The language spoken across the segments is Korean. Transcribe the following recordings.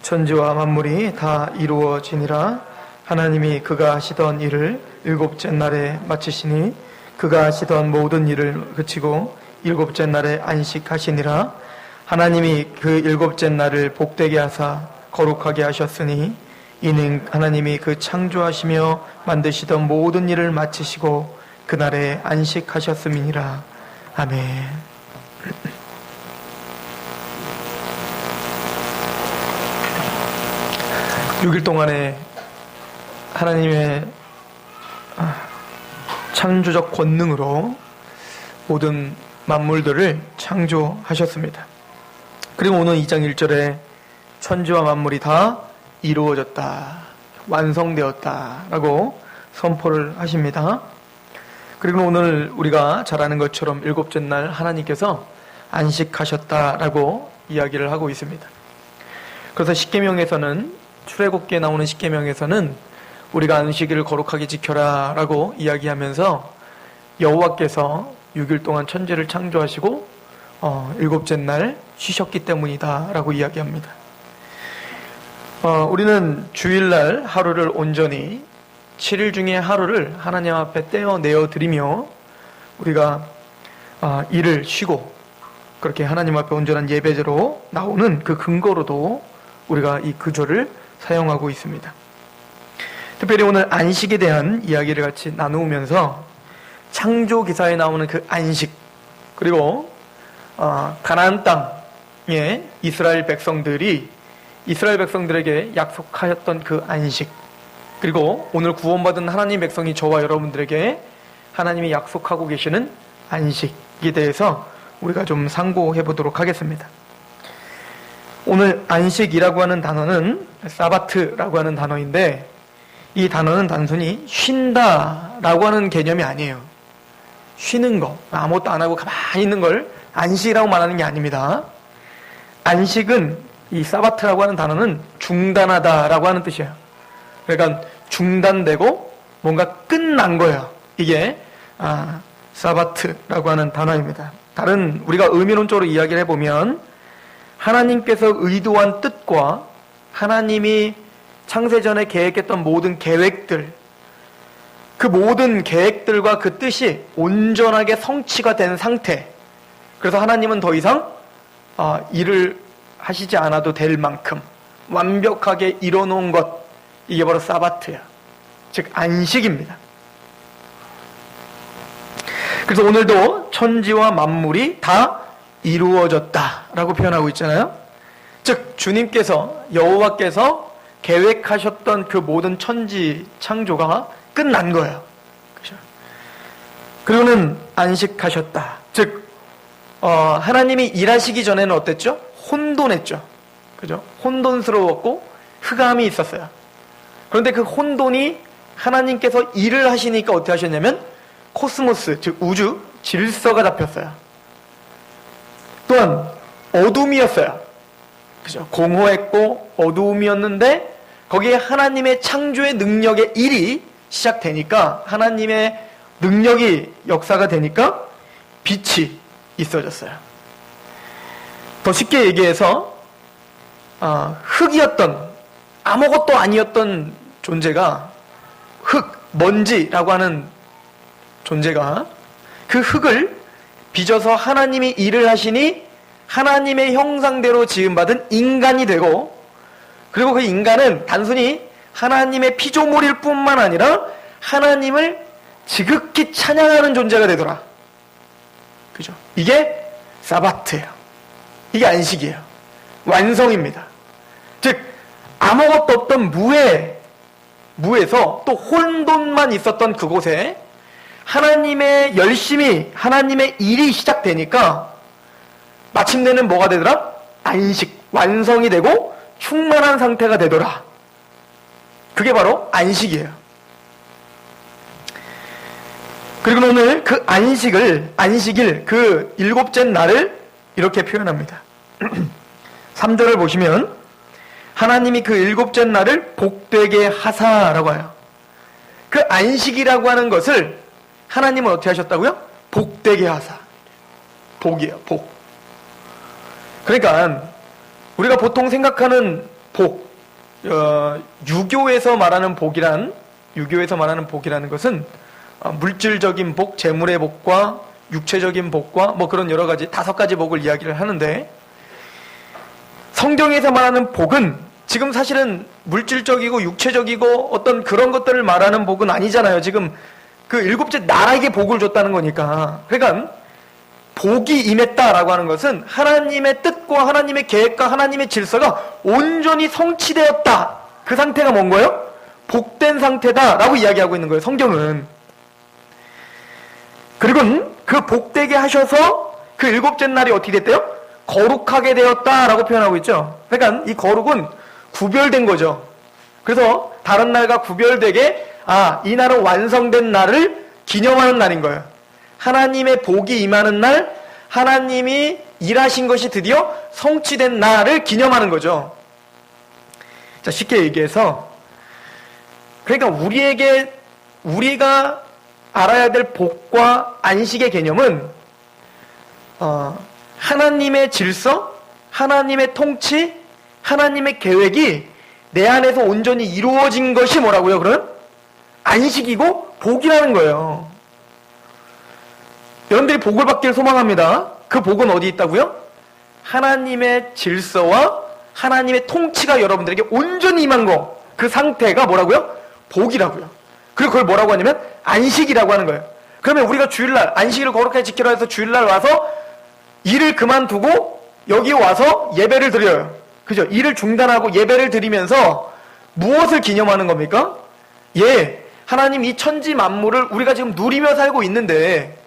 천지와 만물이 다 이루어지니라. 하나님이 그가 하시던 일을 일곱째 날에 마치시니 그가 하시던 모든 일을 그치고 일곱째 날에 안식하시니라. 하나님이 그 일곱째 날을 복되게 하사 거룩하게 하셨으니 이는 하나님이 그 창조하시며 만드시던 모든 일을 마치시고 그날에 안식하셨음이니라. 아멘. 6일 동안에 하나님의 창조적 권능으로 모든 만물들을 창조하셨습니다. 그리고 오늘 2장 1절에 천지와 만물이 다 이루어졌다, 완성되었다 라고 선포를 하십니다. 그리고 오늘 우리가 잘 아는 것처럼 일곱째 날 하나님께서 안식하셨다라고 이야기를 하고 있습니다. 그래서 십계명에서는, 출애굽기에 나오는 십계명에서는 우리가 안식일을 거룩하게 지켜라 라고 이야기하면서 여호와께서 6일 동안 천지를 창조하시고 일곱째 날 쉬셨기 때문이다 라고 이야기합니다. 우리는 주일날 하루를 온전히 7일 중에 하루를 하나님 앞에 떼어내어 드리며 우리가 일을 쉬고 그렇게 하나님 앞에 온전한 예배제로 나오는 그 근거로도 우리가 이 구절을 사용하고 있습니다. 특별히 오늘 안식에 대한 이야기를 같이 나누면서 창조 기사에 나오는 그 안식, 그리고 가나안 땅에 이스라엘 백성들에게 약속하였던 그 안식, 그리고 오늘 구원받은 하나님 백성이 저와 여러분들에게 하나님이 약속하고 계시는 안식에 대해서 우리가 좀 상고해 보도록 하겠습니다. 오늘 안식이라고 하는 단어는 사바트라고 하는 단어인데, 이 단어는 단순히 쉰다라고 하는 개념이 아니에요. 쉬는 거, 아무것도 안 하고 가만히 있는 걸 안식이라고 말하는 게 아닙니다. 안식은, 이 사바트라고 하는 단어는 중단하다라고 하는 뜻이에요. 그러니까 중단되고 뭔가 끝난 거예요. 이게 사바트라고 하는 단어입니다. 다른 우리가 의미론적으로 이야기를 해보면 하나님께서 의도한 뜻과 하나님이 창세전에 계획했던 모든 계획들, 그 모든 계획들과 그 뜻이 온전하게 성취가 된 상태, 그래서 하나님은 더 이상 일을 하시지 않아도 될 만큼 완벽하게 이뤄놓은 것, 이게 바로 사바트야. 즉 안식입니다. 그래서 오늘도 천지와 만물이 다 이루어졌다라고 표현하고 있잖아요. 즉 주님께서, 여호와께서 계획하셨던 그 모든 천지 창조가 끝난 거예요. 그렇죠? 그리고는 안식하셨다. 즉 하나님이 일하시기 전에는 어땠죠? 혼돈했죠. 그죠? 혼돈스러웠고 흑암이 있었어요. 그런데 그 혼돈이 하나님께서 일을 하시니까 어떻게 하셨냐면 코스모스, 즉 우주 질서가 잡혔어요. 또한 어둠이었어요. 그죠? 공허했고 어두움이었는데 거기에 하나님의 창조의 능력의 일이 시작되니까, 하나님의 능력이 역사가 되니까 빛이 있어졌어요. 더 쉽게 얘기해서 흙이었던, 아무것도 아니었던 존재가, 먼지라고 하는 존재가 그 흙을 빚어서 하나님이 일을 하시니 하나님의 형상대로 지음받은 인간이 되고, 그리고 그 인간은 단순히 하나님의 피조물일 뿐만 아니라 하나님을 지극히 찬양하는 존재가 되더라. 그죠? 이게 사바트예요. 이게 안식이에요. 완성입니다. 즉 아무것도 없던 무에서 또 혼돈만 있었던 그곳에 하나님의 열심히, 하나님의 일이 시작되니까 마침내는 뭐가 되더라? 안식, 완성이 되고 충만한 상태가 되더라. 그게 바로 안식이에요. 그리고 오늘 그 안식일, 그 일곱째 날을 이렇게 표현합니다. 3절을 보시면 하나님이 그 일곱째 날을 복되게 하사라고 해요. 그 안식이라고 하는 것을 하나님은 어떻게 하셨다고요? 복되게 하사. 복이에요, 복. 그러니까 우리가 보통 생각하는 복, 유교에서 말하는 복이라는 것은 물질적인 복, 재물의 복과 육체적인 복과 뭐 그런 여러 가지 5가지 복을 이야기를 하는데, 성경에서 말하는 복은 지금 사실은 물질적이고 육체적이고 어떤 그런 것들을 말하는 복은 아니잖아요. 지금 그 7째 나라에게 복을 줬다는 거니까. 그러니까 복이 임했다라고 하는 것은 하나님의 뜻과 하나님의 계획과 하나님의 질서가 온전히 성취되었다. 그 상태가 뭔 거예요? 복된 상태다라고 이야기하고 있는 거예요, 성경은. 그리고 그 복되게 하셔서 그 7째 날이 어떻게 됐대요? 거룩하게 되었다라고 표현하고 있죠. 그러니까 이 거룩은 구별된 거죠. 그래서 다른 날과 구별되게 이 날은 완성된 날을 기념하는 날인 거예요. 하나님의 복이 임하는 날, 하나님이 일하신 것이 드디어 성취된 날을 기념하는 거죠. 자, 쉽게 얘기해서, 그러니까 우리가 알아야 될 복과 안식의 개념은 하나님의 질서, 하나님의 통치, 하나님의 계획이 내 안에서 온전히 이루어진 것이 뭐라고요? 그럼 안식이고 복이라는 거예요. 여러분들이 복을 받기를 소망합니다. 그 복은 어디 있다고요? 하나님의 질서와 하나님의 통치가 여러분들에게 온전히 임한 거, 그 상태가 뭐라고요? 복이라고요. 그리고 그걸 뭐라고 하냐면 안식이라고 하는 거예요. 그러면 우리가 주일날 안식일을 거룩하게 지키라 해서 주일날 와서 일을 그만두고 여기 와서 예배를 드려요. 그죠? 일을 중단하고 예배를 드리면서 무엇을 기념하는 겁니까? 하나님 이 천지 만물을 우리가 지금 누리며 살고 있는데,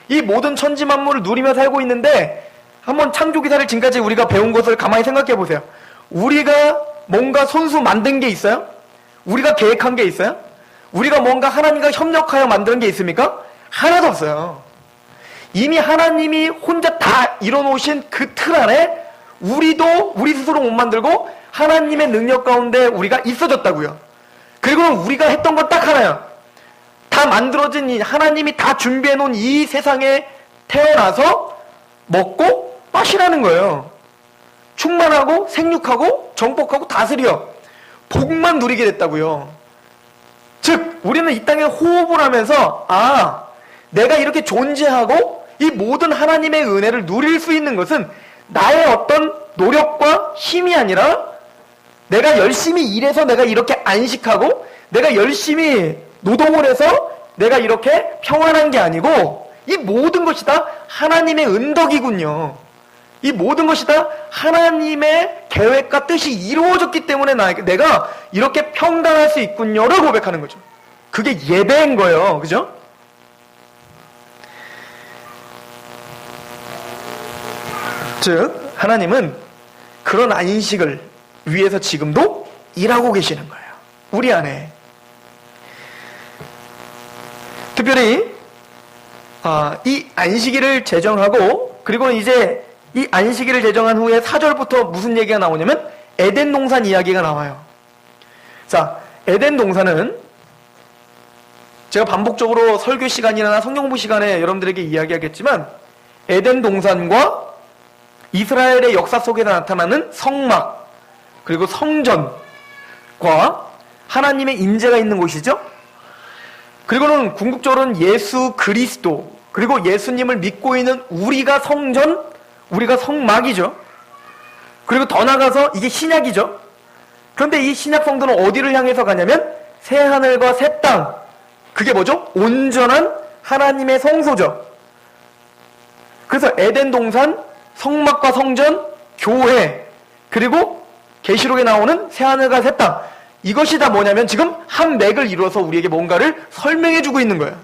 이 모든 천지 만물을 누리며 살고 있는데, 한번 창조기사를 지금까지 우리가 배운 것을 가만히 생각해 보세요. 우리가 뭔가 손수 만든 게 있어요? 우리가 계획한 게 있어요? 우리가 뭔가 하나님과 협력하여 만드는 게 있습니까? 하나도 없어요. 이미 하나님이 혼자 다 이뤄놓으신 그 틀 안에 우리도 우리 스스로 못 만들고 하나님의 능력 가운데 우리가 있어졌다고요. 그리고 우리가 했던 건 딱 하나야. 다 만들어진 이 하나님이 다 준비해 놓은 이 세상에 태어나서 먹고 마시라는 거예요. 충만하고 생육하고 정복하고 다스려 복만 누리게 됐다고요. 즉 우리는 이 땅에 호흡을 하면서 내가 이렇게 존재하고 이 모든 하나님의 은혜를 누릴 수 있는 것은 나의 어떤 노력과 힘이 아니라, 내가 열심히 일해서 내가 이렇게 안식하고 내가 열심히 노동을 해서 내가 이렇게 평안한 게 아니고, 이 모든 것이 다 하나님의 은덕이군요. 이 모든 것이 다 하나님의 계획과 뜻이 이루어졌기 때문에 내가 이렇게 평강할 수 있군요를 고백하는 거죠. 그게 예배인 거예요. 그죠? 즉 하나님은 그런 안식을 위해서 지금도 일하고 계시는 거예요. 우리 안에. 특별히 이 안식일을 제정하고, 그리고 이제 이 안식일을 제정한 후에 4절부터 무슨 얘기가 나오냐면 에덴 동산 이야기가 나와요. 자, 에덴 동산은 제가 반복적으로 설교 시간이나 성경 공부 시간에 여러분들에게 이야기하겠지만, 에덴 동산과 이스라엘의 역사 속에서 나타나는 성막, 그리고 성전과 하나님의 임재가 있는 곳이죠. 그리고는 궁극적으로는 예수 그리스도, 그리고 예수님을 믿고 있는 우리가 성전, 우리가 성막이죠. 그리고 더 나아가서 이게 신약이죠. 그런데 이 신약 성도는 어디를 향해서 가냐면 새 하늘과 새 땅, 그게 뭐죠? 온전한 하나님의 성소죠. 그래서 에덴 동산, 성막과 성전, 교회, 그리고 계시록에 나오는 새 하늘과 새 땅, 이것이 다 뭐냐면 지금 한 맥을 이루어서 우리에게 뭔가를 설명해주고 있는 거예요.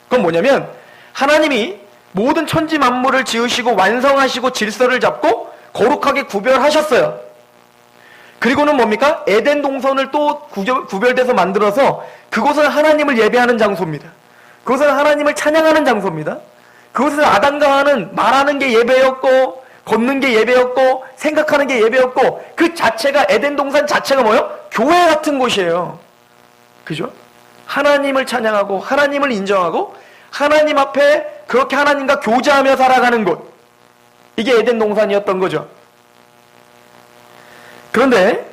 그건 뭐냐면 하나님이 모든 천지 만물을 지으시고 완성하시고 질서를 잡고 거룩하게 구별하셨어요. 그리고는 뭡니까? 에덴 동산을 또 구별돼서 만들어서 그곳은 하나님을 예배하는 장소입니다. 그것은 하나님을 찬양하는 장소입니다. 그것은 아담과 하와는 말하는 게 예배였고, 걷는 게 예배였고, 생각하는 게 예배였고, 그 자체가, 에덴 동산 자체가 뭐예요? 교회 같은 곳이에요. 그죠? 하나님을 찬양하고 하나님을 인정하고 하나님 앞에 그렇게 하나님과 교제하며 살아가는 곳, 이게 에덴 동산이었던 거죠. 그런데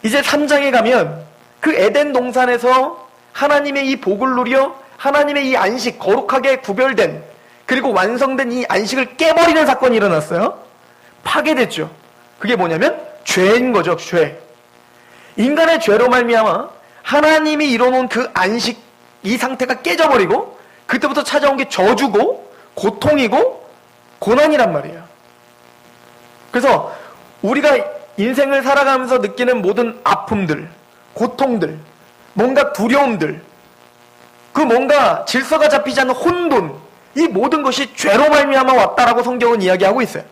이제 3장에 가면 그 에덴 동산에서 하나님의 이 복을 누려 하나님의 이 안식, 거룩하게 구별된 그리고 완성된 이 안식을 깨버리는 사건이 일어났어요. 파괴됐죠. 그게 뭐냐면 죄인 거죠. 죄. 인간의 죄로 말미암아 하나님이 이뤄놓은 그 안식, 이 상태가 깨져버리고 그때부터 찾아온 게 저주고 고통이고 고난이란 말이에요. 그래서 우리가 인생을 살아가면서 느끼는 모든 아픔들, 고통들, 뭔가 두려움들, 그 뭔가 질서가 잡히지 않는 혼돈, 이 모든 것이 죄로 말미암아 왔다라고 성경은 이야기하고 있어요.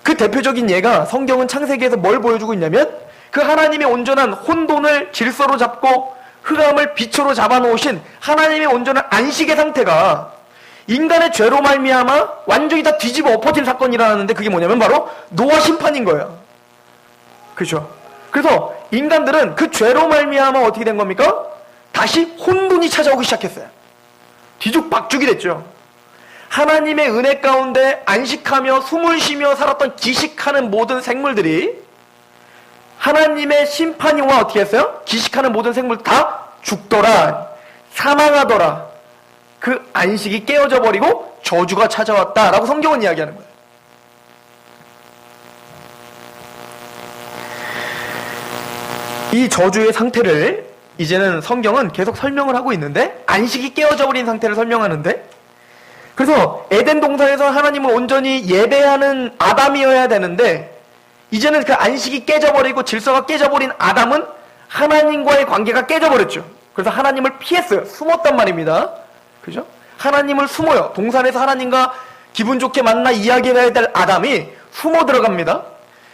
그 대표적인 예가 성경은 창세기에서 뭘 보여주고 있냐면 그 하나님의 온전한 혼돈을 질서로 잡고 흑암을 빛으로 잡아놓으신 하나님의 온전한 안식의 상태가 인간의 죄로 말미암아 완전히 다 뒤집어 엎어진 사건이 일어났는데 그게 뭐냐면 바로 노아 심판인 거예요. 그렇죠? 그래서 인간들은 그 죄로 말미암아 어떻게 된 겁니까? 다시 혼돈이 찾아오기 시작했어요. 뒤죽박죽이 됐죠. 하나님의 은혜 가운데 안식하며 숨을 쉬며 살았던 기식하는 모든 생물들이 하나님의 심판이와 어떻게 했어요? 기식하는 모든 생물 다 죽더라, 사망하더라. 그 안식이 깨어져 버리고 저주가 찾아왔다라고 성경은 이야기하는 거예요. 이 저주의 상태를 이제는 성경은 계속 설명을 하고 있는데 안식이 깨어져 버린 상태를 설명하는데 그래서 에덴 동산에서 하나님을 온전히 예배하는 아담이어야 되는데 이제는 그 안식이 깨져버리고 질서가 깨져버린 아담은 하나님과의 관계가 깨져버렸죠. 그래서 하나님을 피했어요. 숨었단 말입니다. 그죠? 하나님을 숨어요. 동산에서 하나님과 기분 좋게 만나 이야기해야 될 아담이 숨어 들어갑니다.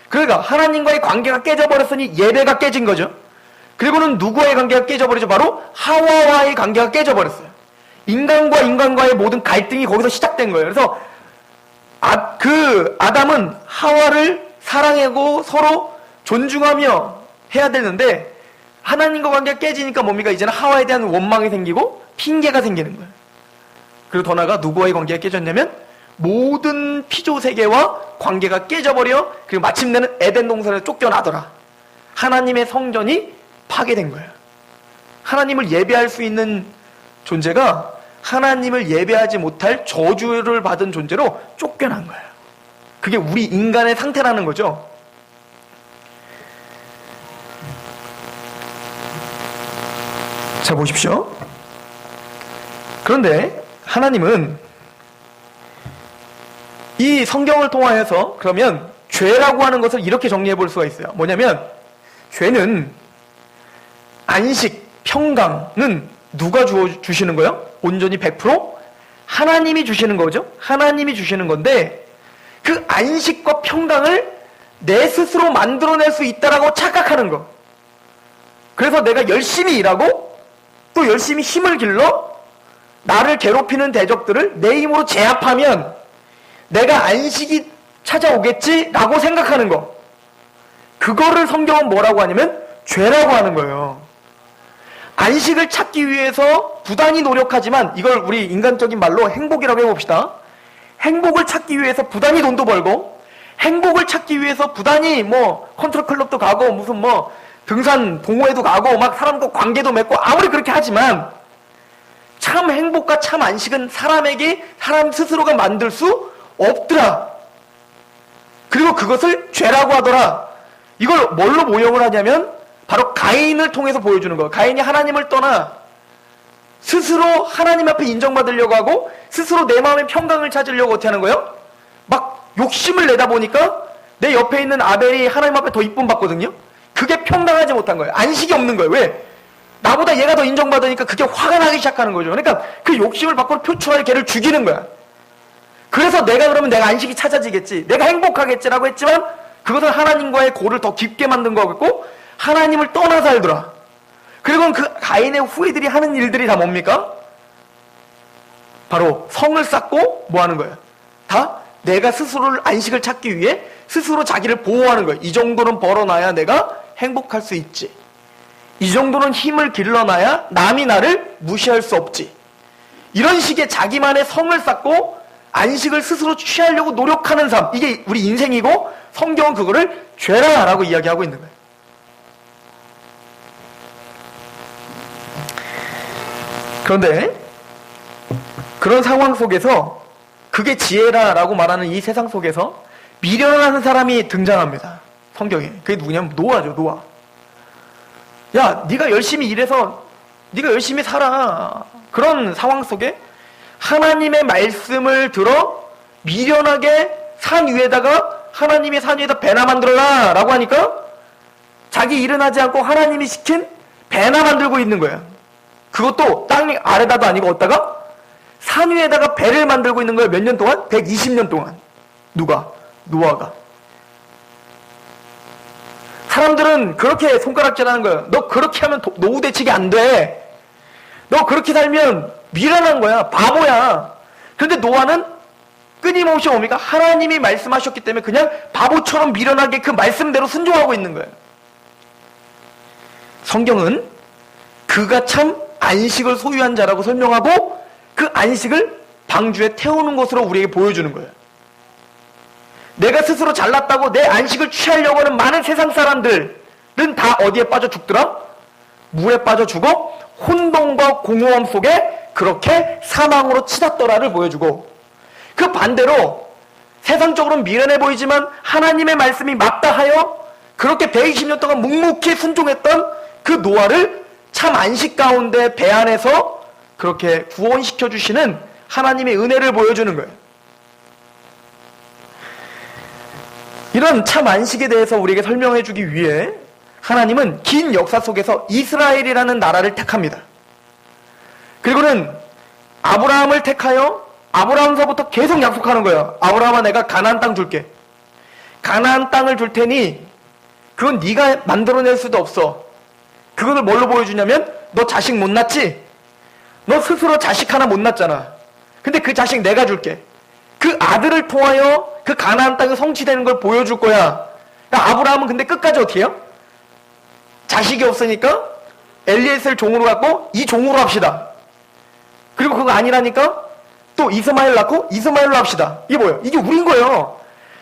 그러니까 하나님과의 관계가 깨져버렸으니 예배가 깨진 거죠. 그리고는 누구와의 관계가 깨져버리죠? 바로 하와와의 관계가 깨져버렸어요. 인간과 인간과의 모든 갈등이 거기서 시작된 거예요. 그래서 그 아담은 하와를 사랑하고 서로 존중하며 해야 되는데 하나님과 관계가 깨지니까 뭡니까? 이제는 하와에 대한 원망이 생기고 핑계가 생기는 거예요. 그리고 더 나아가 누구와의 관계가 깨졌냐면 모든 피조 세계와 관계가 깨져버려 그리고 마침내는 에덴 동산에서 쫓겨나더라. 하나님의 성전이 파괴된 거예요. 하나님을 예배할 수 있는 존재가 하나님을 예배하지 못할 저주를 받은 존재로 쫓겨난 거예요. 그게 우리 인간의 상태라는 거죠. 자, 보십시오. 그런데 하나님은 이 성경을 통하여서 그러면 죄라고 하는 것을 이렇게 정리해 볼 수가 있어요. 뭐냐면 죄는 안식, 평강은 누가 주시는 거예요? 온전히 100% 하나님이 주시는 거죠. 하나님이 주시는 건데 그 안식과 평강을 내 스스로 만들어낼 수 있다라고 착각하는 거. 그래서 내가 열심히 일하고 또 열심히 힘을 길러 나를 괴롭히는 대적들을 내 힘으로 제압하면 내가 안식이 찾아오겠지라고 생각하는 거. 그거를 성경은 뭐라고 하냐면 죄라고 하는 거예요. 안식을 찾기 위해서 부단히 노력하지만 이걸 우리 인간적인 말로 행복이라고 해봅시다. 행복을 찾기 위해서 부단히 돈도 벌고 행복을 찾기 위해서 부단히 컨트롤 클럽도 가고 무슨 등산 동호회도 가고 막 사람과 관계도 맺고 아무리 그렇게 하지만 참 행복과 참 안식은 사람에게 사람 스스로가 만들 수 없더라. 그리고 그것을 죄라고 하더라. 이걸 뭘로 모형을 하냐면 바로 가인을 통해서 보여주는 거예요. 가인이 하나님을 떠나 스스로 하나님 앞에 인정받으려고 하고 스스로 내 마음의 평강을 찾으려고 어떻게 하는 거예요? 막 욕심을 내다 보니까 내 옆에 있는 아벨이 하나님 앞에 더 이쁨 받거든요. 그게 평강하지 못한 거예요. 안식이 없는 거예요. 왜? 나보다 얘가 더 인정받으니까 그게 화가 나기 시작하는 거죠. 그러니까 그 욕심을 밖으로 표출하여 걔를 죽이는 거야. 그래서 그러면 내가 안식이 찾아지겠지, 내가 행복하겠지라고 했지만 그것은 하나님과의 고를 더 깊게 만든 거겠고 하나님을 떠나 살더라. 그리고 그 가인의 후예들이 하는 일들이 다 뭡니까? 바로 성을 쌓고 뭐 하는 거예요? 다 내가 스스로를 안식을 찾기 위해 스스로 자기를 보호하는 거예요. 이 정도는 벌어놔야 내가 행복할 수 있지. 이 정도는 힘을 길러놔야 남이 나를 무시할 수 없지. 이런 식의 자기만의 성을 쌓고 안식을 스스로 취하려고 노력하는 삶. 이게 우리 인생이고 성경은 그거를 죄라라고 이야기하고 있는 거예요. 그런데 그런 상황 속에서 그게 지혜라라고 말하는 이 세상 속에서 미련한 사람이 등장합니다. 성경에. 그게 누구냐면 노아죠. 노아. 야, 네가 열심히 일해서 네가 열심히 살아. 그런 상황 속에 하나님의 말씀을 들어 미련하게 산 위에다가 하나님이 산 위에다 배나 만들어라 라고 하니까 자기 일은 하지 않고 하나님이 시킨 배나 만들고 있는 거예요. 그것도 땅 아래다도 아니고 어디다가 산 위에다가 배를 만들고 있는 거예요. 몇 년 동안? 120년 동안. 누가? 노아가. 사람들은 그렇게 손가락질하는 거예요. 너 그렇게 하면 노후 대책이 안 돼. 너 그렇게 살면 미련한 거야. 바보야. 그런데 노아는 끊임없이 뭡니까? 하나님이 말씀하셨기 때문에 그냥 바보처럼 미련하게 그 말씀대로 순종하고 있는 거예요. 성경은 그가 참 안식을 소유한 자라고 설명하고 그 안식을 방주에 태우는 것으로 우리에게 보여주는 거예요. 내가 스스로 잘났다고 내 안식을 취하려고 하는 많은 세상 사람들은 다 어디에 빠져 죽더라? 물에 빠져 죽어 혼돈과 공허함 속에 그렇게 사망으로 치닫더라를 보여주고, 그 반대로 세상적으로는 미련해 보이지만 하나님의 말씀이 맞다 하여 그렇게 120년 동안 묵묵히 순종했던 그 노아를 참 안식 가운데 배 안에서 그렇게 구원시켜 주시는 하나님의 은혜를 보여주는 거예요. 이런 참 안식에 대해서 우리에게 설명해 주기 위해 하나님은 긴 역사 속에서 이스라엘이라는 나라를 택합니다. 그리고는 아브라함을 택하여 아브라함서부터 계속 약속하는 거예요. 아브라함아, 내가 가나안 땅 줄게. 가나안 땅을 줄 테니 그건 네가 만들어낼 수도 없어. 그거를 뭘로 보여주냐면 너 자식 못 낳지? 너 스스로 자식 하나 못 낳았잖아. 근데 그 자식 내가 줄게. 그 아들을 통하여 그 가나안 땅이 성취되는 걸 보여줄 거야. 아브라함은 근데 끝까지 어떻게 해요? 자식이 없으니까 엘리에셀 종으로 갖고 이 종으로 합시다. 그리고 그거 아니라니까 또 이스마엘 낳고 이스마엘로 합시다. 이게 뭐예요? 이게 우린 거예요.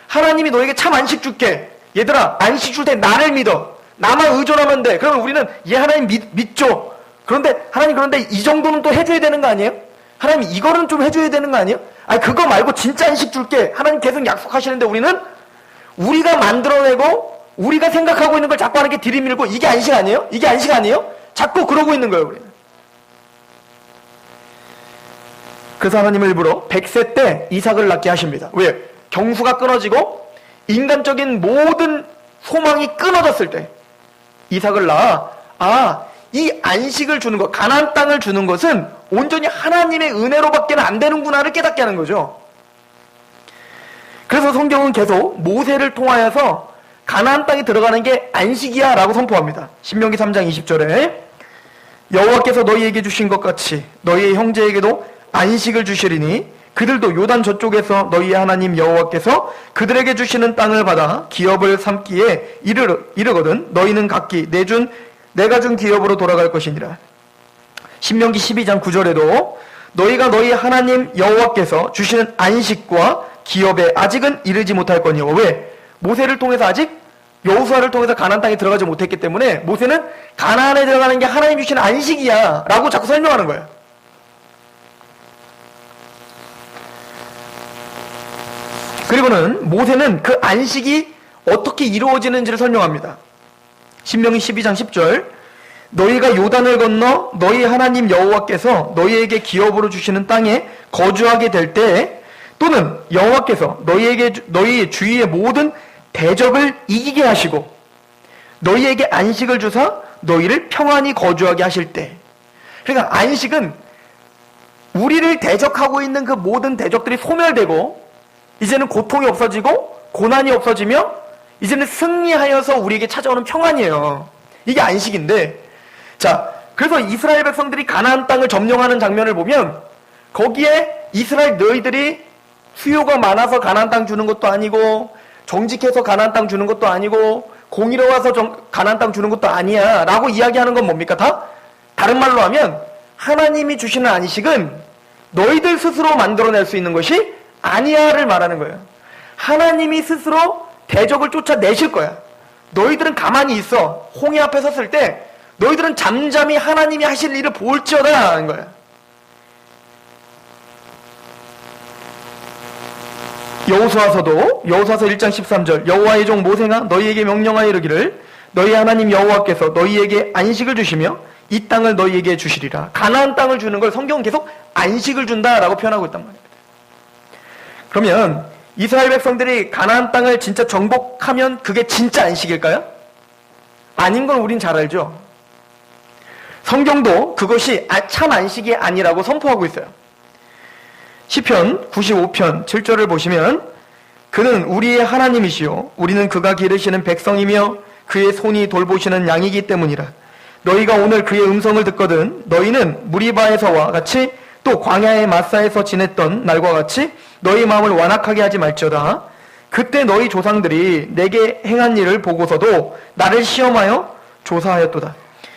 하나님이 너에게 참 안식 줄게. 얘들아, 안식 줄 때 나를 믿어. 나만 의존하면 돼. 그러면 우리는 얘 하나님 믿죠. 그런데 하나님, 그런데 이 정도는 또 해줘야 되는 거 아니에요? 하나님 이거는 좀 해줘야 되는 거 아니에요? 아니 그거 말고 진짜 안식 줄게. 하나님 계속 약속하시는데 우리는 우리가 만들어내고 우리가 생각하고 있는 걸 자꾸 하는 게 들이밀고, 이게 안식 아니에요? 이게 안식 아니에요? 자꾸 그러고 있는 거예요, 우리는. 그래서 하나님은 일부러 100세 때 이삭을 낳게 하십니다. 왜? 경수가 끊어지고 인간적인 모든 소망이 끊어졌을 때 이삭을 낳아, 이 안식을 주는 것, 가나안 땅을 주는 것은 온전히 하나님의 은혜로밖에는 안 되는구나를 깨닫게 하는 거죠. 그래서 성경은 계속 모세를 통하여서 가나안 땅에 들어가는 게 안식이야 라고 선포합니다. 신명기 3장 20절에 여호와께서 너희에게 주신 것 같이 너희의 형제에게도 안식을 주시리니 그들도 요단 저쪽에서 너희의 하나님 여호와께서 그들에게 주시는 땅을 받아 기업을 삼기에 이르거든 너희는 각기 내가 준 기업으로 돌아갈 것이니라. 신명기 12장 9절에도 너희가 너희 하나님 여호와께서 주시는 안식과 기업에 아직은 이르지 못할 거니요. 왜? 모세를 통해서 아직 여호수아를 통해서 가나안 땅에 들어가지 못했기 때문에 모세는 가나안에 들어가는 게 하나님 주시는 안식이야 라고 자꾸 설명하는 거예요. 그리고는 모세는 그 안식이 어떻게 이루어지는지를 설명합니다. 신명기 12장 10절 너희가 요단을 건너 너희 하나님 여호와께서 너희에게 기업으로 주시는 땅에 거주하게 될 때에 또는 여호와께서 너희의 주위의 모든 대적을 이기게 하시고 너희에게 안식을 주사 너희를 평안히 거주하게 하실 때, 그러니까 안식은 우리를 대적하고 있는 그 모든 대적들이 소멸되고 이제는 고통이 없어지고 고난이 없어지며 이제는 승리하여서 우리에게 찾아오는 평안이에요. 이게 안식인데, 자, 그래서 이스라엘 백성들이 가나안 땅을 점령하는 장면을 보면 거기에 이스라엘 너희들이 수요가 많아서 가나안 땅 주는 것도 아니고 정직해서 가나안 땅 주는 것도 아니고 공의로워서 가나안 땅 주는 것도 아니야 라고 이야기하는 건 뭡니까? 다른 말로 하면 하나님이 주시는 안식은 너희들 스스로 만들어낼 수 있는 것이 아니야를 말하는 거예요. 하나님이 스스로 대적을 쫓아내실 거야. 너희들은 가만히 있어. 홍해 앞에 섰을 때 너희들은 잠잠히 하나님이 하실 일을 볼지어다 하는 거야. 여호수아서 1장 13절 여호와의 종 모세가 너희에게 명령하여 이르기를 너희 하나님 여호와께서 너희에게 안식을 주시며 이 땅을 너희에게 주시리라. 가나안 땅을 주는 걸 성경은 계속 안식을 준다라고 표현하고 있단 말입니다. 그러면 이스라엘 백성들이 가나안 땅을 진짜 정복하면 그게 진짜 안식일까요? 아닌 걸 우린 잘 알죠. 성경도 그것이 참 안식이 아니라고 선포하고 있어요. 시편 95편 7절을 보시면 그는 우리의 하나님이시요 우리는 그가 기르시는 백성이며 그의 손이 돌보시는 양이기 때문이라. 너희가 오늘 그의 음성을 듣거든 너희는 무리바에서와 같이 또 광야의 마사에서 지냈던 날과 같이 너희 마음을 완악하게 하지 말지어다. 그때 너희 조상들이 내게 행한 일을 보고서도 나를 시험하여 조사하였도다.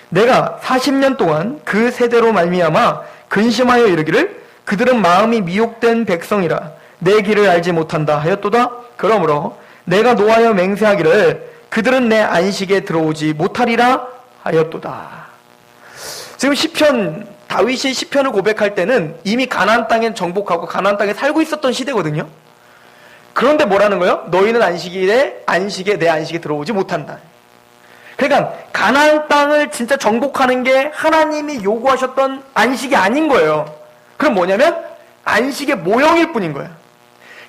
내가 40년 동안 그 세대로 말미암아 근심하여 이르기를 그들은 마음이 미혹된 백성이라 내 길을 알지 못한다 하였도다. 그러므로 내가 노하여 맹세하기를 그들은 내 안식에 들어오지 못하리라 하였도다. 지금 다윗이 시편을 고백할 때는 이미 가나안 땅에 정복하고 가나안 땅에 살고 있었던 시대거든요. 그런데 뭐라는 거예요? 너희는 내 안식에 들어오지 못한다. 그러니까 가나안 땅을 진짜 정복하는 게 하나님이 요구하셨던 안식이 아닌 거예요. 그럼 뭐냐면 안식의 모형일 뿐인 거예요.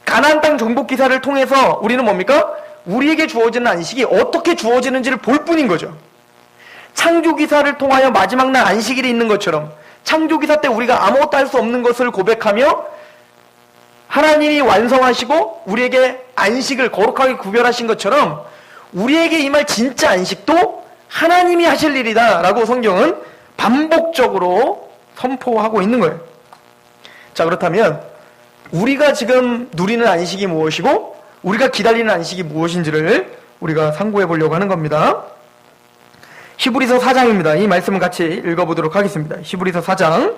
가나안 땅 정복 기사를 통해서 우리는 뭡니까? 우리에게 주어지는 안식이 어떻게 주어지는지를 볼 뿐인 거죠. 창조 기사를 통하여 마지막 날 안식일이 있는 것처럼 창조 기사 때 우리가 아무것도 할 수 없는 것을 고백하며 하나님이 완성하시고 우리에게 안식을 거룩하게 구별하신 것처럼 우리에게 임할 진짜 안식도 하나님이 하실 일이다 라고 성경은 반복적으로 선포하고 있는 거예요. 자, 그렇다면 우리가 지금 누리는 안식이 무엇이고 우리가 기다리는 안식이 무엇인지를 우리가 상고해 보려고 하는 겁니다. 히브리서 4장입니다. 이 말씀을 같이 읽어보도록 하겠습니다. 히브리서 4장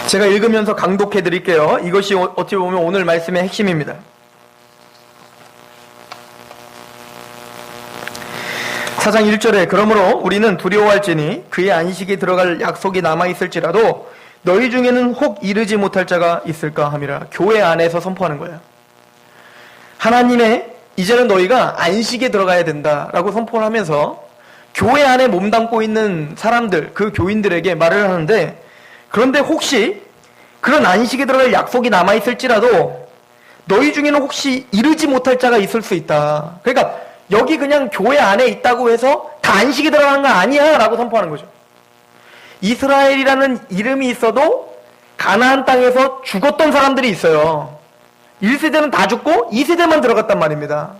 제가 읽으면서 강독해 드릴게요. 이것이 어찌 보면 오늘 말씀의 핵심입니다. 4장 1절에 그러므로 우리는 두려워할지니 그의 안식에 들어갈 약속이 남아있을지라도 너희 중에는 혹 이르지 못할 자가 있을까 함이라. 교회 안에서 선포하는 거예요. 하나님의 이제는 너희가 안식에 들어가야 된다라고 선포를 하면서 교회 안에 몸담고 있는 사람들, 그 교인들에게 말을 하는데 그런데 혹시 그런 안식에 들어갈 약속이 남아있을지라도 너희 중에는 혹시 이르지 못할 자가 있을 수 있다. 그러니까 여기 그냥 교회 안에 있다고 해서 다 안식에 들어가는 거 아니야 라고 선포하는 거죠. 이스라엘이라는 이름이 있어도 가나안 땅에서 죽었던 사람들이 있어요. 1세대는 다 죽고 2세대만 들어갔단 말입니다.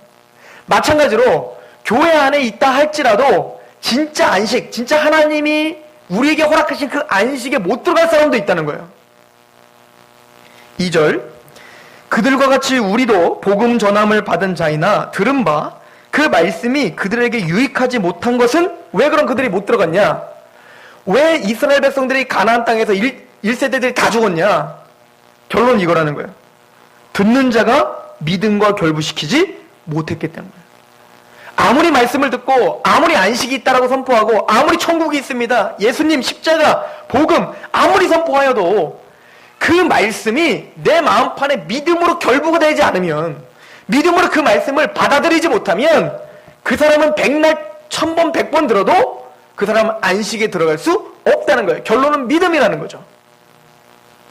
마찬가지로 교회 안에 있다 할지라도 진짜 안식, 진짜 하나님이 우리에게 허락하신 그 안식에 못 들어갈 사람도 있다는 거예요. 2절 그들과 같이 우리도 복음 전함을 받은 자이나 들은 바 그 말씀이 그들에게 유익하지 못한 것은 왜 그럼 그들이 못 들어갔냐? 왜 이스라엘 백성들이 가나안 땅에서 1세대들이 다 죽었냐? 결론 이거라는 거예요. 듣는 자가 믿음과 결부시키지 못했기 때문에. 아무리 말씀을 듣고 아무리 안식이 있다라고 선포하고 아무리 천국이 있습니다. 예수님 십자가 복음 아무리 선포하여도 그 말씀이 내 마음판에 믿음으로 결부가 되지 않으면 믿음으로 그 말씀을 받아들이지 못하면 그 사람은 100날 1000번 100번 들어도 그 사람은 안식에 들어갈 수 없다는 거예요. 결론은 믿음이라는 거죠.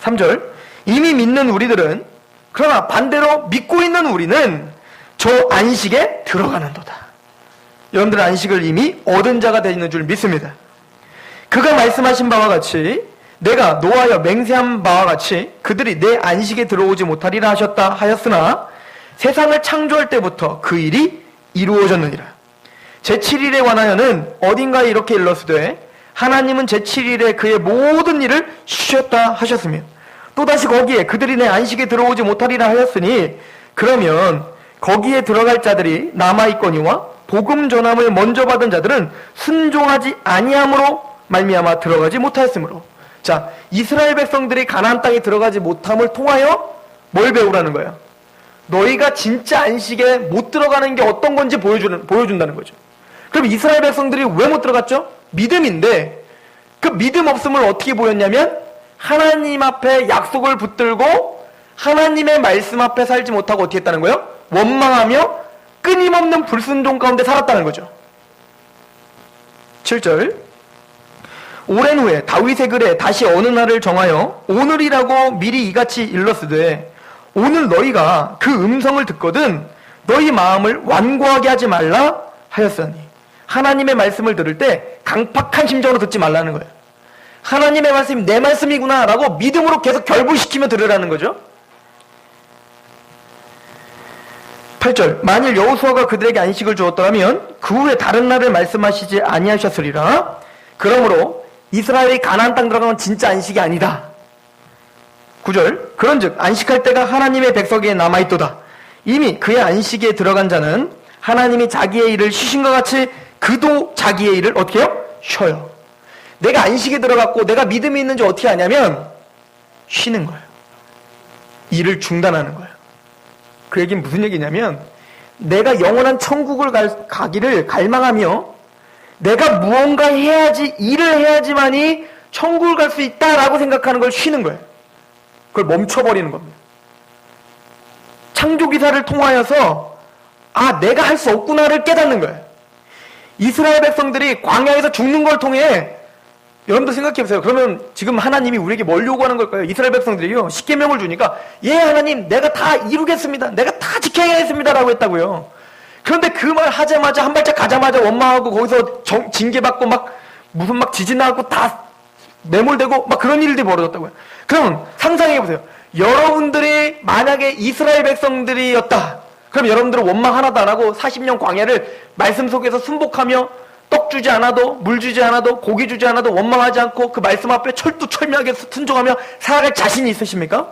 3절 이미 믿는 우리들은 그러나 반대로 믿고 있는 우리는 저 안식에 들어가는도다. 여러분들은 안식을 이미 얻은 자가 되는 줄 믿습니다. 그가 말씀하신 바와 같이 내가 노하여 맹세한 바와 같이 그들이 내 안식에 들어오지 못하리라 하셨다 하였으나 세상을 창조할 때부터 그 일이 이루어졌느니라. 제7일에 관하여는 어딘가에 이렇게 일렀으되 하나님은 제7일에 그의 모든 일을 쉬셨다 하셨으며 또다시 거기에 그들이 내 안식에 들어오지 못하리라 하였으니 그러면 거기에 들어갈 자들이 남아있거니와 복음 전함을 먼저 받은 자들은 순종하지 아니함으로 말미암아 들어가지 못하였으므로. 자, 이스라엘 백성들이 가나안 땅에 들어가지 못함을 통하여 뭘 배우라는 거예요? 너희가 진짜 안식에 못 들어가는 게 어떤 건지 보여준다는 거죠. 그럼 이스라엘 백성들이 왜 못 들어갔죠? 믿음인데 그 믿음 없음을 어떻게 보였냐면 하나님 앞에 약속을 붙들고 하나님의 말씀 앞에 살지 못하고 어떻게 했다는 거예요? 원망하며 끊임없는 불순종 가운데 살았다는 거죠. 7절 오랜 후에 다윗의 글에 다시 어느 날을 정하여 오늘이라고 미리 이같이 일렀으되 오늘 너희가 그 음성을 듣거든 너희 마음을 완고하게 하지 말라 하였으니 하나님의 말씀을 들을 때 강팍한 심정으로 듣지 말라는 거예요. 하나님의 말씀이 내 말씀이구나 라고 믿음으로 계속 결부시키며 들으라는 거죠. 8절 만일 여호수아가 그들에게 안식을 주었더라면 그 후에 다른 날을 말씀하시지 아니하셨으리라. 그러므로 이스라엘이 가나안 땅 들어가면 진짜 안식이 아니다. 9절 그런즉 안식할 때가 하나님의 백성에게 남아있도다. 이미 그의 안식에 들어간 자는 하나님이 자기의 일을 쉬신 것 같이 그도 자기의 일을 어떻게 해요? 쉬어요. 내가 안식에 들어갔고 내가 믿음이 있는지 어떻게 아냐면 쉬는 거예요. 일을 중단하는 거예요. 그 얘기는 무슨 얘기냐면 내가 영원한 천국을 가기를 갈망하며 내가 무언가 해야지, 일을 해야지만이 천국을 갈 수 있다라고 생각하는 걸 쉬는 거예요. 그걸 멈춰버리는 겁니다. 창조기사를 통하여서 내가 할 수 없구나를 깨닫는 거예요. 이스라엘 백성들이 광야에서 죽는 걸 통해 여러분도 생각해보세요. 그러면 지금 하나님이 우리에게 뭘 요구하는 걸까요? 이스라엘 백성들이요 10계명을 주니까 하나님 내가 다 이루겠습니다. 내가 다 지켜야겠습니다 라고 했다고요. 그런데 그 말 하자마자 한 발짝 가자마자 원망하고 거기서 징계받고 무슨 지진 나고 다 매몰되고 그런 일들이 벌어졌다고요. 그럼 상상해보세요. 여러분들이 만약에 이스라엘 백성들이었다. 그럼 여러분들은 원망 하나도 안 하고 40년 광야를 말씀 속에서 순복하며 떡 주지 않아도 물 주지 않아도 고기 주지 않아도 원망하지 않고 그 말씀 앞에 철두철미하게 순종하며 살아갈 자신이 있으십니까?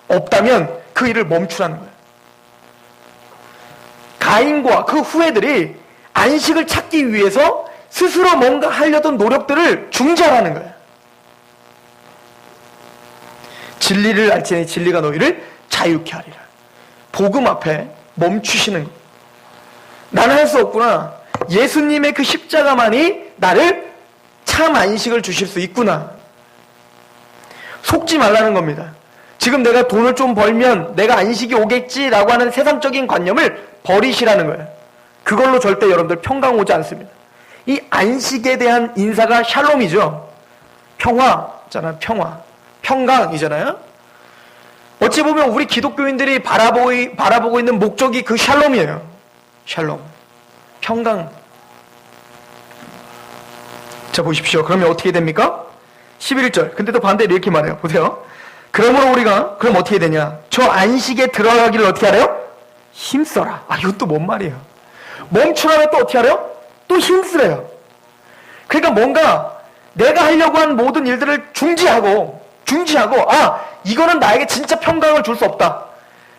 없다면 그 일을 멈추라는 거예요. 가인과 그 후예들이 안식을 찾기 위해서 스스로 뭔가 하려던 노력들을 중지하라는 거예요. 진리를 알지니 진리가 너희를 자유케 하리라. 복음 앞에 멈추시는 거예요. 나는 할 수 없구나. 예수님의 그 십자가만이 나를 참 안식을 주실 수 있구나. 속지 말라는 겁니다. 지금 내가 돈을 좀 벌면 내가 안식이 오겠지라고 하는 세상적인 관념을 버리시라는 거예요. 그걸로 절대 여러분들 평강 오지 않습니다. 이 안식에 대한 인사가 샬롬이죠. 평화잖아요. 평강이잖아요. 어찌 보면 우리 기독교인들이 바라보고 있는 목적이 그 샬롬이에요. 샬롬. 평강. 자, 보십시오. 그러면 어떻게 됩니까? 11절. 근데 또 반대로 이렇게 말해요. 보세요. 그러므로 우리가 그럼 어떻게 되냐? 저 안식에 들어가기를 어떻게 하래요? 힘써라. 이것도 뭔 말이에요? 멈추라면 또 어떻게 하래요? 또 힘쓰래요. 그러니까 뭔가 내가 하려고 한 모든 일들을 중지하고 이거는 나에게 진짜 평강을 줄 수 없다.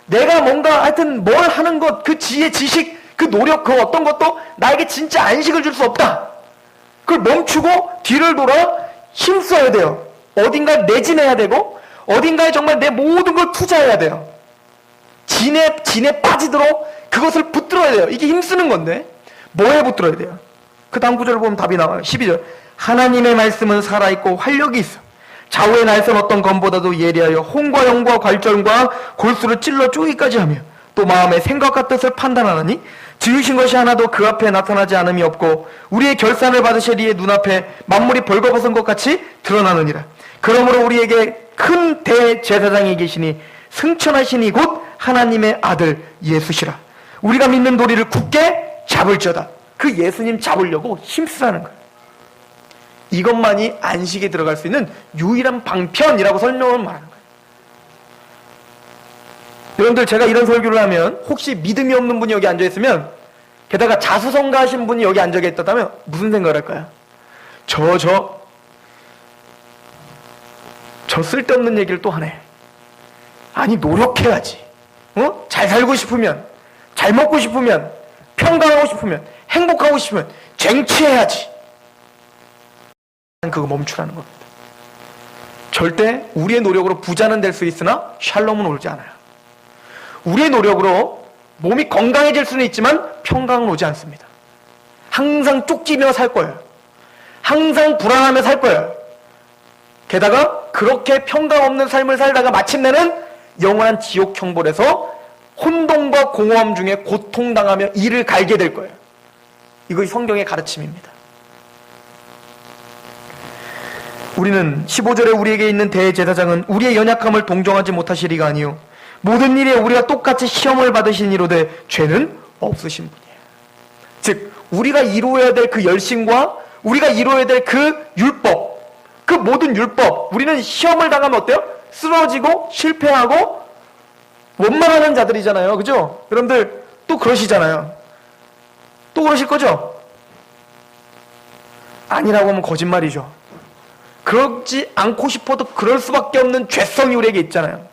내가 뭔가 하여튼 뭘 하는 것, 그 지혜, 지식, 그 노력, 그 어떤 것도 나에게 진짜 안식을 줄 수 없다. 그걸 멈추고 뒤를 돌아 힘써야 돼요. 어딘가에 매진해야 되고 어딘가에 정말 내 모든 걸 투자해야 돼요. 진에 빠지도록 그것을 붙들어야 돼요. 이게 힘쓰는 건데 뭐에 붙들어야 돼요? 그 다음 구절을 보면 답이 나와요. 12절. 하나님의 말씀은 살아있고 활력이 있어. 좌우의 날선 어떤 검보다도 예리하여 홍과 영과 괄절과 골수를 찔러 쪼기까지 하며 또 마음의 생각과 뜻을 판단하느니 지으신 것이 하나도 그 앞에 나타나지 않음이 없고 우리의 결산을 받으시리의 눈앞에 만물이 벌거벗은 것 같이 드러나느니라. 그러므로 우리에게 큰 대제사장이 계시니 승천하시니 곧 하나님의 아들 예수시라. 우리가 믿는 도리를 굳게 잡을지어다. 그 예수님 잡으려고 힘쓰라는 거예요. 이것만이 안식에 들어갈 수 있는 유일한 방편이라고 설명을 말하는 거예요. 여러분들 제가 이런 설교를 하면 혹시 믿음이 없는 분이 여기 앉아있으면 게다가 자수성가하신 분이 여기 앉아있다면 무슨 생각을 할까요? 저 쓸데없는 얘기를 또 하네. 아니 노력해야지. 잘 살고 싶으면, 잘 먹고 싶으면, 평강하고 싶으면, 행복하고 싶으면 쟁취해야지. 그거 멈추라는 겁니다. 절대 우리의 노력으로 부자는 될 수 있으나 샬롬은 오지 않아요. 우리의 노력으로 몸이 건강해질 수는 있지만 평강은 오지 않습니다. 항상 쫓기며 살 거예요. 항상 불안하며 살 거예요. 게다가 그렇게 평강 없는 삶을 살다가 마침내는 영원한 지옥 형벌에서 혼돈과 공허함 중에 고통당하며 이를 갈게 될 거예요. 이것이 성경의 가르침입니다. 우리는 15절에 우리에게 있는 대제사장은 우리의 연약함을 동정하지 못하시리가 아니요 모든 일에 우리가 똑같이 시험을 받으신 이로되 죄는 없으신 분이에요. 즉 우리가 이루어야 될 그 열심과 우리가 이루어야 될 그 율법, 그 모든 율법, 우리는 시험을 당하면 어때요? 쓰러지고 실패하고 원망하는 자들이잖아요. 그죠? 여러분들 또 그러시잖아요. 또 그러실 거죠? 아니라고 하면 거짓말이죠. 그러지 않고 싶어도 그럴 수밖에 없는 죄성이 우리에게 있잖아요.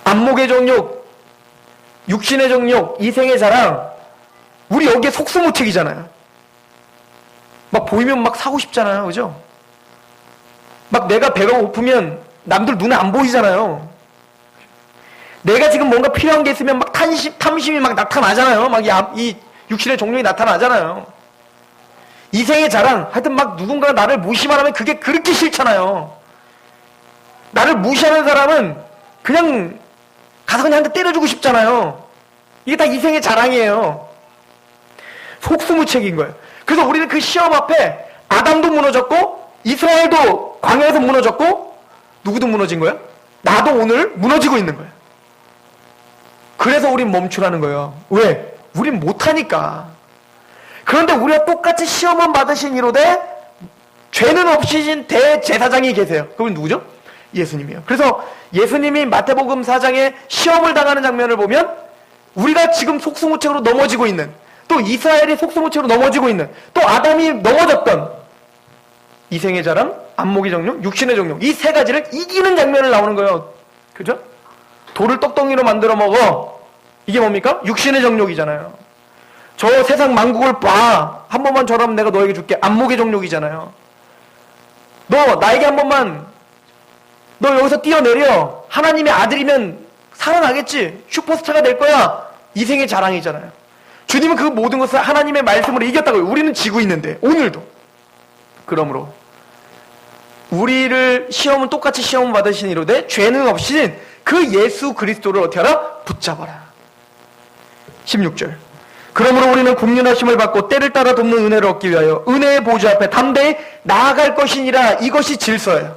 안목의 정욕, 육신의 정욕, 이생의 자랑, 우리 여기에 속수무책이잖아요. 막 보이면 막 사고 싶잖아요. 그죠? 막 내가 배가 고프면 남들 눈에 안 보이잖아요. 내가 지금 뭔가 필요한 게 있으면 막 탐심이 막 나타나잖아요. 막 이 육신의 정욕이 나타나잖아요. 이생의 자랑, 하여튼 막 누군가가 나를 무시만 하면 그게 그렇게 싫잖아요. 나를 무시하는 사람은 그냥 가서 그냥 한 대 때려주고 싶잖아요. 이게 다 이생의 자랑이에요. 속수무책인 거예요. 그래서 우리는 그 시험 앞에 아담도 무너졌고 이스라엘도 광야에서 무너졌고 누구도 무너진 거예요? 나도 오늘 무너지고 있는 거예요. 그래서 우린 멈추라는 거예요. 왜? 우린 못하니까. 그런데 우리가 똑같이 시험은 받으신 이로되 죄는 없으신 대제사장이 계세요. 그분 누구죠? 예수님이에요. 그래서 예수님이 마태복음 4장에 시험을 당하는 장면을 보면 우리가 지금 속수무책으로 넘어지고 있는, 또 이스라엘이 속수무책으로 넘어지고 있는, 또 아담이 넘어졌던 이생의 자랑, 안목의 정욕, 육신의 정욕, 이 세 가지를 이기는 장면을 나오는 거예요. 그죠? 돌을 떡덩이로 만들어 먹어. 이게 뭡니까? 육신의 정욕이잖아요. 저 세상 만국을 봐. 한 번만 저라면 내가 너에게 줄게. 안목의 정욕이잖아요. 너 나에게 한 번만, 너 여기서 뛰어내려. 하나님의 아들이면 살아나겠지. 슈퍼스타가 될 거야. 이생의 자랑이잖아요. 주님은 그 모든 것을 하나님의 말씀으로 이겼다고요. 우리는 지고 있는데 오늘도. 그러므로 우리를 시험은 똑같이 시험을 받으신 이로되 죄는 없이는 그 예수 그리스도를 어떻게 하라? 붙잡아라. 16절. 그러므로 우리는 국률하심을 받고 때를 따라 돕는 은혜를 얻기 위하여 은혜의 보좌 앞에 담대히 나아갈 것이니라. 이것이 질서예요.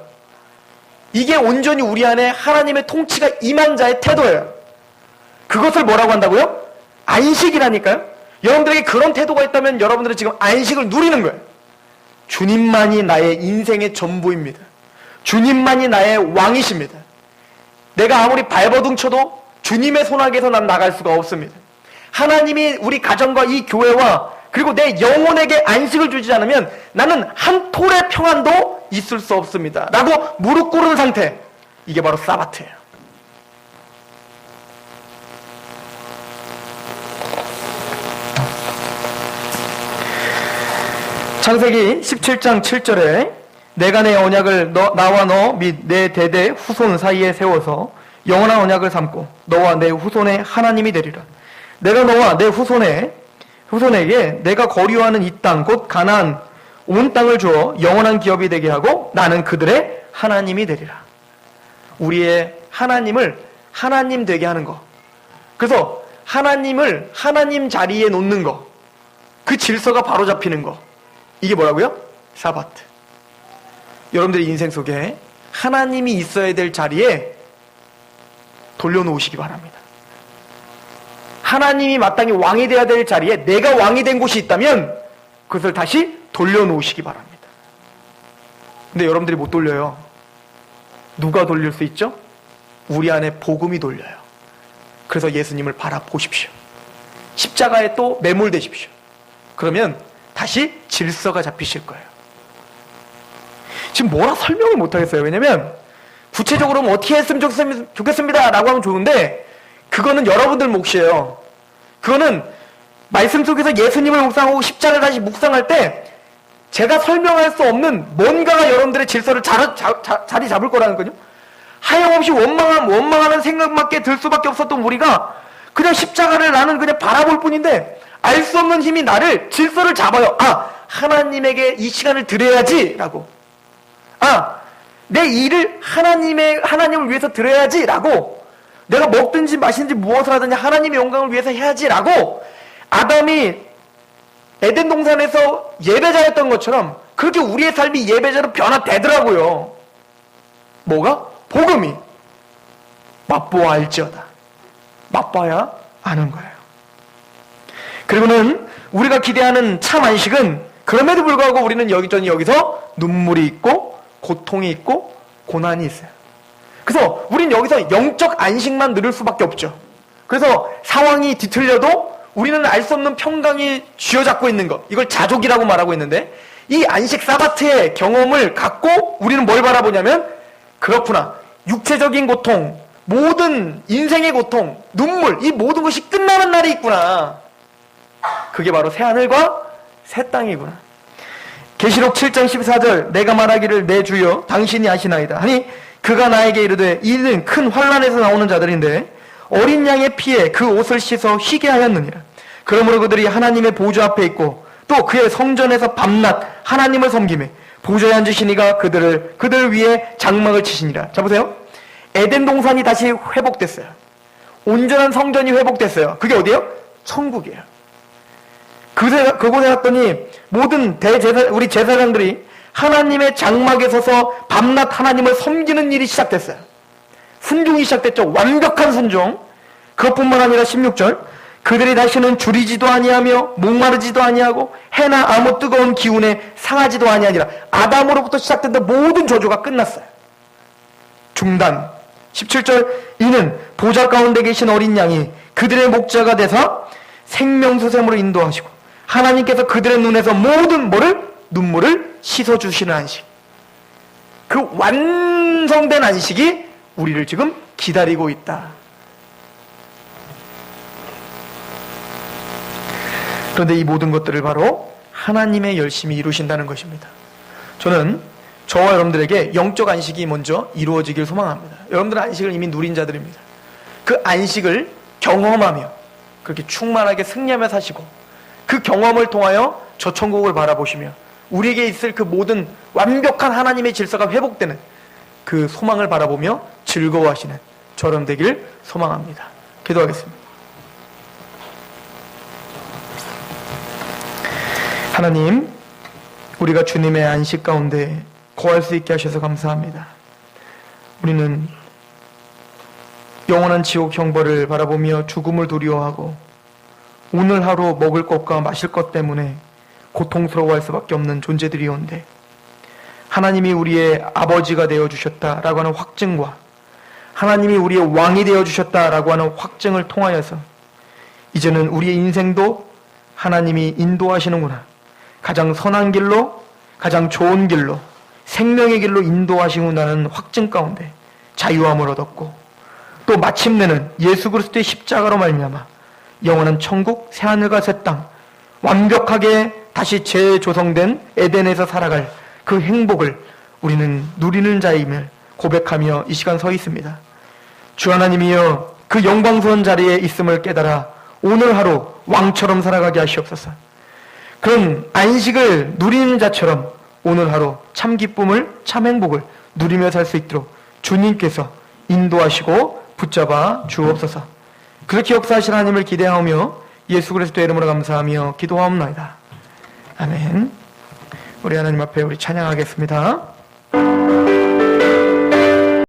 이게 온전히 우리 안에 하나님의 통치가 임한 자의 태도예요. 그것을 뭐라고 한다고요? 안식이라니까요. 여러분들에게 그런 태도가 있다면 여러분들은 지금 안식을 누리는 거예요. 주님만이 나의 인생의 전부입니다. 주님만이 나의 왕이십니다. 내가 아무리 발버둥 쳐도 주님의 손아귀에서 난 나갈 수가 없습니다. 하나님이 우리 가정과 이 교회와 그리고 내 영혼에게 안식을 주지 않으면 나는 한 톨의 평안도 있을 수 없습니다. 라고 무릎 꿇은 상태. 이게 바로 사바트예요. 창세기 17장 7절에 내가 내 언약을 나와 너 및 내 대대 후손 사이에 세워서 영원한 언약을 삼고 너와 내 후손의 하나님이 되리라. 내가 너와 내 후손에게 내가 거류하는 이 땅 곧 가나안 온 땅을 주어 영원한 기업이 되게 하고 나는 그들의 하나님이 되리라. 우리의 하나님을 하나님 되게 하는 거. 그래서 하나님을 하나님 자리에 놓는 거. 그 질서가 바로 잡히는 거. 이게 뭐라고요? 사바트. 여러분들의 인생 속에 하나님이 있어야 될 자리에 돌려놓으시기 바랍니다. 하나님이 마땅히 왕이 되어야 될 자리에 내가 왕이 된 곳이 있다면 그것을 다시 돌려놓으시기 바랍니다. 근데 여러분들이 못 돌려요. 누가 돌릴 수 있죠? 우리 안에 복음이 돌려요. 그래서 예수님을 바라보십시오. 십자가에 또 매몰되십시오. 그러면 다시 질서가 잡히실 거예요. 지금 뭐라 설명을 못하겠어요. 왜냐면 구체적으로 뭐 어떻게 했으면 좋겠습니다 라고 하면 좋은데 그거는 여러분들 몫이에요. 그거는 말씀 속에서 예수님을 묵상하고 십자가를 다시 묵상할 때 제가 설명할 수 없는 뭔가가 여러분들의 질서를 자리 잡을 거라는 거죠. 하염없이 원망하는 생각밖에 들 수밖에 없었던 우리가 그냥 십자가를 나는 그냥 바라볼 뿐인데 알 수 없는 힘이 나를 질서를 잡아요. 하나님에게 이 시간을 드려야지라고. 내 일을 하나님을 위해서 드려야지라고. 내가 먹든지 마시든지 무엇을 하든지 하나님의 영광을 위해서 해야지라고. 아담이 에덴 동산에서 예배자였던 것처럼 그렇게 우리의 삶이 예배자로 변화되더라고요. 뭐가? 복음이. 맛보아 알지어다. 맛봐야 아는 거예요. 그리고는 우리가 기대하는 참 안식은 그럼에도 불구하고 우리는 여기서 눈물이 있고 고통이 있고 고난이 있어요. 그래서 우린 여기서 영적 안식만 누릴 수밖에 없죠. 그래서 상황이 뒤틀려도 우리는 알 수 없는 평강이 쥐어잡고 있는 것, 이걸 자족이라고 말하고 있는데, 이 안식 사바트의 경험을 갖고 우리는 뭘 바라보냐면, 그렇구나, 육체적인 고통, 모든 인생의 고통, 눈물, 이 모든 것이 끝나는 날이 있구나. 그게 바로 새하늘과 새 땅이구나. 계시록 7장 14절, 내가 말하기를 내 주여 당신이 아시나이다 하니 그가 나에게 이르되, 이는 큰 환난에서 나오는 자들인데 어린 양의 피에 그 옷을 씻어 희게 하였느니라. 그러므로 그들이 하나님의 보좌 앞에 있고 또 그의 성전에서 밤낮 하나님을 섬기매 보좌에 앉으신 이가 그들 위에 장막을 치시니라. 자, 보세요. 에덴 동산이 다시 회복됐어요. 온전한 성전이 회복됐어요. 그게 어디예요? 천국이에요. 그곳에 갔더니 모든 우리 제사장들이 하나님의 장막에 서서 밤낮 하나님을 섬기는 일이 시작됐어요. 순종이 시작됐죠. 완벽한 순종. 그것뿐만 아니라 16절, 그들이 다시는 줄이지도 아니하며 목마르지도 아니하고 해나 아무 뜨거운 기운에 상하지도 아니하니라. 아담으로부터 시작됐던 모든 저주가 끝났어요. 중단. 17절, 이는 보좌 가운데 계신 어린 양이 그들의 목자가 돼서 생명수샘으로 인도하시고 하나님께서 그들의 눈에서 모든 눈물을 씻어주시는 안식. 그 완성된 안식이 우리를 지금 기다리고 있다. 그런데 이 모든 것들을 바로 하나님의 열심히 이루신다는 것입니다. 저는 저와 여러분들에게 영적 안식이 먼저 이루어지길 소망합니다. 여러분들은 안식을 이미 누린 자들입니다. 그 안식을 경험하며 그렇게 충만하게 승리하며 사시고 그 경험을 통하여 저 천국을 바라보시며 우리에게 있을 그 모든 완벽한 하나님의 질서가 회복되는 그 소망을 바라보며 즐거워하시는 저럼 되길 소망합니다. 기도하겠습니다. 하나님, 우리가 주님의 안식 가운데 거할 수 있게 하셔서 감사합니다. 우리는 영원한 지옥 형벌을 바라보며 죽음을 두려워하고 오늘 하루 먹을 것과 마실 것 때문에 고통스러워할 수밖에 없는 존재들이온데, 하나님이 우리의 아버지가 되어주셨다라고 하는 확증과 하나님이 우리의 왕이 되어주셨다라고 하는 확증을 통하여서 이제는 우리의 인생도 하나님이 인도하시는구나, 가장 선한 길로, 가장 좋은 길로, 생명의 길로 인도하시는구나는 확증 가운데 자유함을 얻었고, 또 마침내는 예수 그리스도의 십자가로 말미암아 영원한 천국, 새하늘과 새 땅, 완벽하게 다시 재조성된 에덴에서 살아갈 그 행복을 우리는 누리는 자임을 고백하며 이 시간 서 있습니다. 주 하나님이여, 그 영광스러운 자리에 있음을 깨달아 오늘 하루 왕처럼 살아가게 하시옵소서. 그런 안식을 누리는 자처럼 오늘 하루 참 기쁨을, 참 행복을 누리며 살 수 있도록 주님께서 인도하시고 붙잡아 주옵소서. 그렇게 역사하실 하나님을 기대하며 예수 그리스도의 이름으로 감사하며 기도하옵나이다. 아멘. 우리 하나님 앞에 우리 찬양하겠습니다.